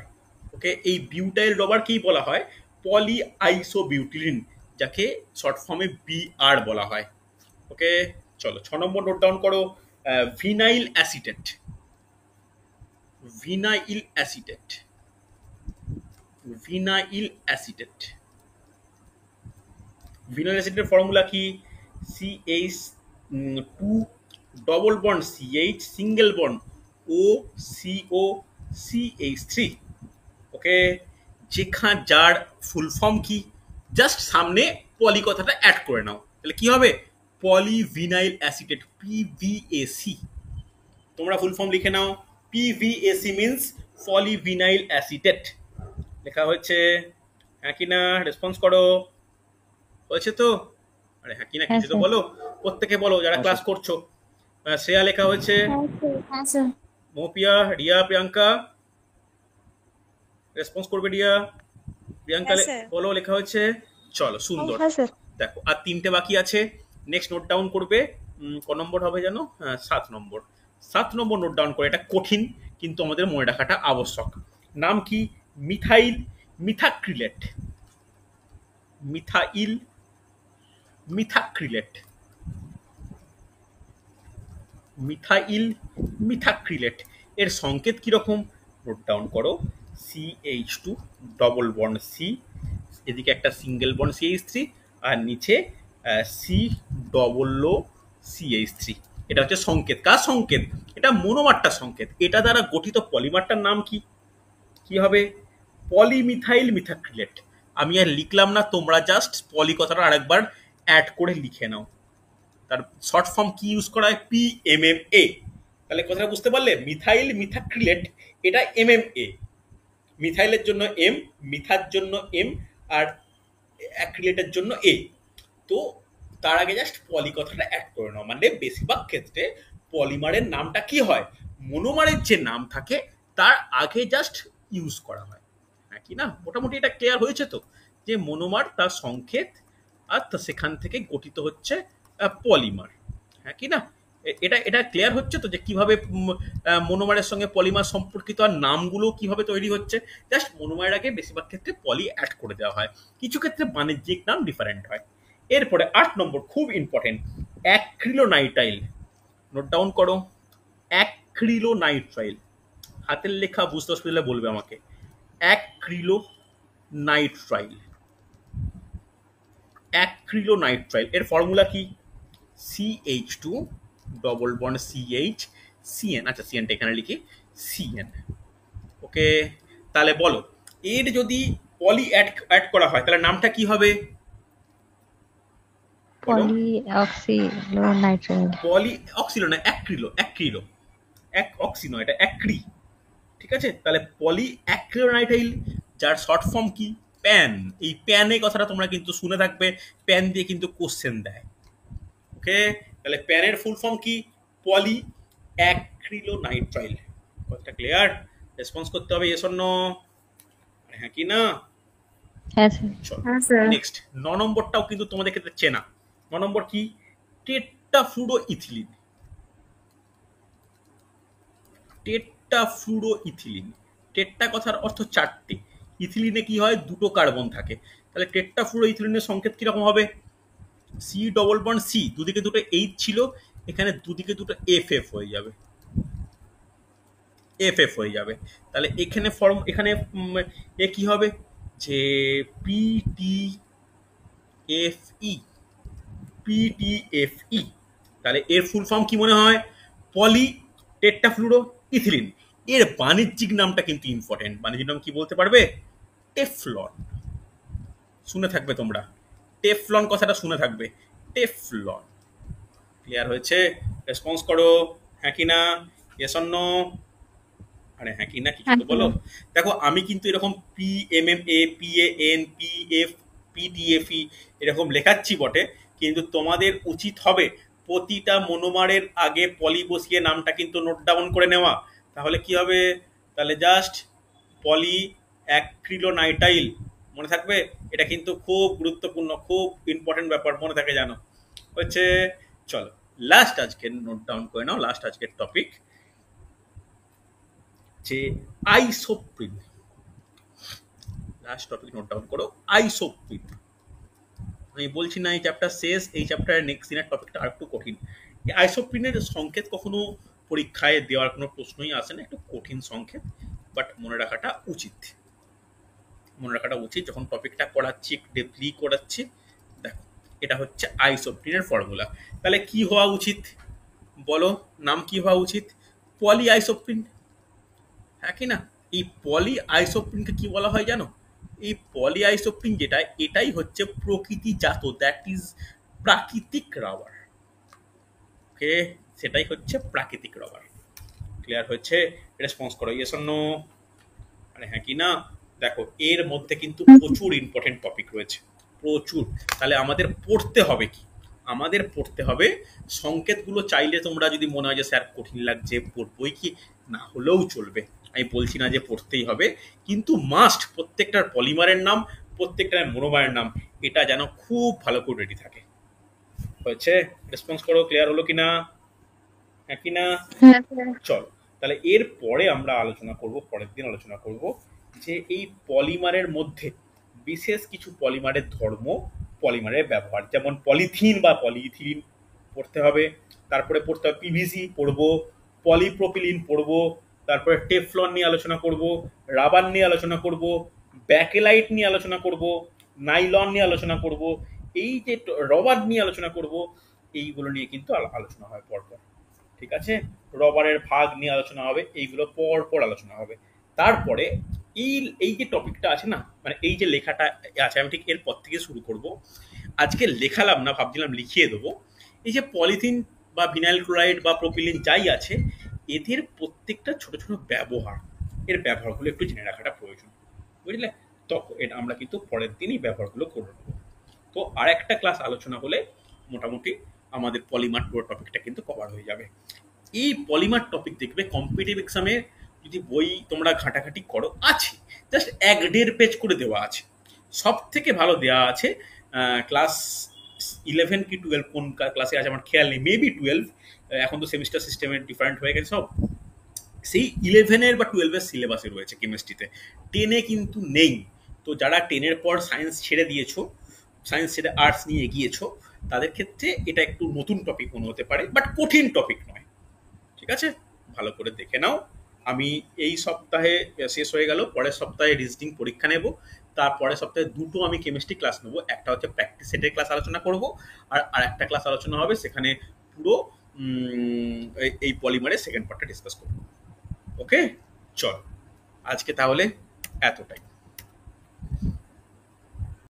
Okay, এই বিউটাইল রবারকেই বলা হয় পলি আইসোবিউটিলিন, যাকে শর্ট ফর্মে BR বলা হয়। ওকে, চলো 6 নম্বর নোট ডাউন করো, vinyl acetate. Vinyl acetate, vinyl acetate. Vinyl অ্যাসিডের ফর্মুলা কি? CH two double bond CH single bond CO CH3। Okay, যার ফুল ফর্ম কি? জাস্ট সামনে পলি কথাটা অ্যাড করে নাও, তাহলে কি হবে? Polyvinyl acetate, PVAC। তোমরা ফুল ফর্ম লিখে নাও, PVAC মিন্স পলিভিনাইল অ্যাসিটেট। লেখা হয়েছে? হ্যাঁ কি না? রেসপন্স করো। হয়েছে তো? আরে হ্যাঁ কি না, হ্যাঁ কিছু তো স্যার। বলো, প্রত্যেকে বলো যারা হ্যাঁ ক্লাস স্যার। করছো। শ্রেয়া লেখা হয়েছে, হ্যাঁ স্যার। মৌপিয়া, রিয়া, প্রিয়াঙ্কা রেসপন্স করবে। রিয়া, প্রিয়াঙ্কা হ্যাঁ স্যার। বলো লেখা হয়েছে। চলো, সুন্দর। হ্যাঁ স্যার। দেখো আর তিনটে বাকি আছে, নেক্সট নোট ডাউন করবে। ক নম্বর হবে জানো? 7 নম্বর। 7 নম্বর নোট ডাউন করে, এটা কঠিন কিন্তু আমাদের মনে রাখাটা আবশ্যক। নাম কি? মিথাইল মিথাক্রিলেট। মিথাইল মিথাক্রিলেট। মিথাইল মিথাক্রিলেট এর সংকেত কিরকম? নোট ডাউন করো। CH2 ডবল বন্ড C, এদিকে একটা সিঙ্গেল বন্ড CH3, আর নিচে C ডবল লো CH3। এটা হচ্ছে সংকেত। কার সংকেত? এটা মনোমারটার সংকেত। এটা দ্বারা গঠিত পলিমারটার নাম কি? কি হবে? পলিমিথাইল মিথাক্রিলেট। আমি আর লিখলাম না, তোমরা জাস্ট পলি কথাটা আরেকবার অ্যাড করে লিখে নাও। তার শর্ট ফর্ম কি ইউজ করা হয়? PMMA। তাহলে কথাটা বুঝতে পারলে? মিথাইল মিথাক্রিলেট, এটা MMA। মিথাইলের জন্য M, মিথার জন্য M, আর অ্যাক্রিলেটের জন্য A। তো তার আগে জাস্ট পলি কথাটা অ্যাড করে নাও। মানে বেশিরভাগ ক্ষেত্রে পলিমারের নামটা কি হয়? মনোমারের যে নাম থাকে তার আগে জাস্ট ইউজ করা হয়। হ্যাঁ কি না? মোটামুটি এটা ক্লিয়ার হয়েছে তো, যে মনোমার তার সংকেত, আর সেখান থেকে গঠিত হচ্ছে পলিমার। হ্যাঁ কি না? এটা এটা ক্লিয়ার হচ্ছে তো, যে কিভাবে মনোমারের সঙ্গে পলিমার সম্পর্কিত আর নামগুলো কিভাবে তৈরি হচ্ছে। জাস্ট মনোমারের আগে বেশিরভাগ ক্ষেত্রে পলি অ্যাড করে দেওয়া হয়, কিছু ক্ষেত্রে বাণিজ্যিক নাম ডিফারেন্ট হয়। এরপরে 8 নম্বর, খুব ইম্পর্টেন্ট, অ্যাক্রিলোনাইট্রাইল। নোট ডাউন করো, অ্যাক্রিলোনাইট্রাইল। হাতের লেখা বুঝতে অসুবিধা হলে বলবে আমাকে। অ্যাক্রিলোনাইট্রাইল। অ্যাক্রিলোনাইট্রাইল এর ফর্মুলা কি? CH2 double bond CH CN। আচ্ছা, CNটা এখানে লিখি, CN। ওকে, তাহলে বলো, এর যদি পলি অ্যাড করা হয় তাহলে নামটা কি হবে? বলো। পলিঅক্সিলোনাইট্রাইল। পলি অক্সিলো না, অ্যাক্রিলো। অ্যাক্রিলো, এক অক্সি নয়, এটা অ্যাক্রি। ঠিক আছে, তাহলে পলি অ্যাক্রিলোনাইট্রাইল, যার শর্ট ফর্ম কি? প্যান। এই প্যানের কথাটা তোমরা কিন্তু শুনে থাকবে, প্যান দিয়ে কিন্তু কোশ্চেন দেয়। ওকে, তাহলে প্যানের ফুল ফর্ম কি? পলি অ্যাক্রিলোনাইট্রাইল। কথাটা ক্লিয়ার? রেসপন্স করতে হবে ইয়েস অর নো। হ্যাঁ কি না? হ্যাঁ স্যার। চলো হ্যাঁ স্যার। নেক্সট 9 নম্বরটাও কিন্তু তোমাদের ক্ষেত্রে চেনা। 9 নম্বর কি? টেট্টাফ্লুরোইথিলিন। টেট্টাফ্লুরোইথিলিন। টেট্টা কথার অর্থ চারটে, ইথিলিনে কি হয়? দুটো কার্বন থাকে। তাহলে টেট্টাফ্লুরোইথিলিনের সংকেত কিরকম হবে? C ডবল বন্ড C, দুদিকে দুটো H ছিল, এখানে দুদিকে দুটো FF হয়ে যাবে। FF হয়ে যাবে। তাহলে এখানে ফর্ম, এখানে এ কি হবে? যে PTFE। PTFE। তাহলে এর ফুল ফর্ম কি মনে হয়? পলি টেট্টাফ্লুরো ইথিলিন। এর বাণিজ্যিক নামটা কিন্তু ইম্পর্টেন্ট। বাণিজ্যিক নাম কি বলতে পারবে? টেফলন। শুনে থাকবে তোমরা, টেফলন কথাটা শুনে থাকবে, টেফলন। ক্লিয়ার হয়েছে? রেসপন্স করো, হ্যাঁ কি না? Yes or no? আরে হ্যাঁ কি না, কিছু তো বলো। দেখো আমি কিন্তু এরকম PMMA, PAN, PF, PTFE এরকম লেখাচ্ছি বটে, কিন্তু তোমাদের উচিত হবে প্রতিটা মনোমারের আগে পলি বসিয়ে নামটা কিন্তু নোট ডাউন করে নেওয়া। তাহলে কি হবে? তাহলে জাস্ট পলি অ্যাক্রিলোনাইট্রাইল মনে থাকবে। এটা কিন্তু খুব গুরুত্বপূর্ণ, খুব ইম্পর্টেন্ট ব্যাপার, মনে থাকে জানো। হচ্ছে, চলো লাস্ট আজকের নোট ডাউন করে নাও। লাস্ট আজকের টপিক যে isoprene. Last topic note down করো, আইসোপ্রিন। আমি বলছি না এই চ্যাপ্টার শেষ, এই চ্যাপ্টারের নেক্সট দিনের টপিকটা আর একটু কঠিন। এই আইসোপ্রিনের সংকেত কখনো পরীক্ষায় দেওয়ার কোনো প্রশ্নই আসে না, একটু কঠিন সংকেত, বাট মনে রাখাটা উচিত। মনে রাখাটা উচিত যখন টপিকটা করাচ্ছি, একটু ডেপলি করাচ্ছি। দেখো, এটা হচ্ছে আইসোপ্রিনের ফর্মুলা। তাহলে কি হওয়া উচিত বলো, নাম কি হওয়া উচিত? পলি আইসোপ্রিন, হ্যাঁ কি না? এই পলি আইসোপ্রিনকে কি বলা হয় জানো? এই পলি আইসোপ্রিন যেটা, এটাই হচ্ছে প্রকৃতিজাত, দ্যাট ইজ প্রাকৃতিক রাবার। ওকে, সেটাই হচ্ছে প্রাকৃতিক রাবার। ক্লিয়ার হচ্ছে? রেসপন্স করো, ইয়েস অর নো? আরে হ্যাঁ কি না? দেখো, এর মধ্যে কিন্তু প্রচুর ইম্পর্টেন্ট টপিক রয়েছে, প্রচুর। তাহলে আমাদের পড়তে হবে কি? আমাদের পড়তে হবে সংকেতগুলো। চাইলে তোমরা যদি মনে হয় যে স্যার কঠিন লাগছে, পড়বই কি, না হলেও চলবে, আমি বলছি না যে পড়তেই হবে, কিন্তু মাস্ট প্রত্যেকটার পলিমারের নাম, প্রত্যেকটার মোনোমারের নাম, এটা যেন খুব ভালো করে রেডি থাকে। হয়েছে? রেসপন্স করো, ক্লিয়ার হলো কিনা? হ্যাঁ কি না? হ্যাঁ স্যার। চলো, তাহলে এর পরে আমরা আলোচনা করব, পরের দিন আলোচনা করব যে এই পলিমারের মধ্যে বিশেষ কিছু পলিমারের ধর্ম, পলিমারের ব্যবহার, যেমন পলিথিন বা পলিইথিলিন পড়তে হবে, তারপরে পড়তে হবে পিভিসি পড়বো, পলিপ্রোপিলিন পড়বো, তারপরে টেফলন নিয়ে আলোচনা করব, রাবার নিয়ে আলোচনা করব, ব্যাকেলাইট নিয়ে আলোচনা করব, নাইলন নিয়ে আলোচনা করব, এই যে রবার নিয়ে আলোচনা করব, এইগুলো নিয়ে কিন্তু আলোচনা হয় পরপর। ঠিক আছে? রবারের ভাগ নিয়ে আলোচনা হবে, এইগুলো পর পর আলোচনা হবে। তারপরে এই এই যে টপিকটা আছে না, মানে এই যে লেখাটা আছে, আমি ঠিক এরপর থেকে শুরু করব। আজকে লেখালাম না, ভাবছিলাম লিখিয়ে দেবো। এই যে পলিথিন বা ভিনাইল ক্লোরাইড বা প্রোপিলিন যাই আছে, এদের প্রত্যেকটা ছোট ছোট ব্যবহার, এর ব্যবহারগুলো একটু জেনে রাখাটা প্রয়োজন, বুঝলে? তখন এটা আমরা কিন্তু পরের দিনই ব্যবহারগুলো করে নেবো। তো আর একটা ক্লাস আলোচনা হলে মোটামুটি আমাদের পলিমার পুরো টপিকটা কিন্তু কভার হয়ে যাবে। এই পলিমার টপিক দেখবে কম্পিটিটিভ এক্সামে যদি বই তোমরা ঘাটাঘাটি করো, আছে জাস্ট 1-1.5 পেজ করে দেওয়া আছে। সব থেকে ভালো দেওয়া আছে ক্লাস 11 কি 12, কোন ক্লাসে আছে আমার খেয়াল নেই, মেবি 12, এখন তো সেমিস্টার সিস্টেমে ডিফারেন্ট হয়ে গেছে সব। সেই 11-এর বা 12-এর সিলেবাসে রয়েছে কেমিস্ট্রিতে, 10-এ কিন্তু নেই। তো যারা 10-এর পর সায়েন্স ছেড়ে দিয়েছো, সায়েন্স ছেড়ে আর্টস নিয়ে এগিয়েছো, তাদের ক্ষেত্রে এটা একটু নতুন টপিক মনে হতে পারে, বাট কঠিন টপিক নয়। ঠিক আছে? ভালো করে দেখে নাও। আমি এই সপ্তাহে শেষ হয়ে গেল, পরের সপ্তাহে রিজনিং পরীক্ষা নেব, তারপরের সপ্তাহে দুটো আমি কেমিস্ট্রি ক্লাস নেবো। একটা হচ্ছে প্র্যাকটিস সেটের ক্লাস আলোচনা করব, আর একটা ক্লাস আলোচনা হবে, সেখানে পুরো এই পলিমারের সেকেন্ড পার্টটা ডিসকাস করবো। ওকে, চল আজকে তাহলে এতটাই।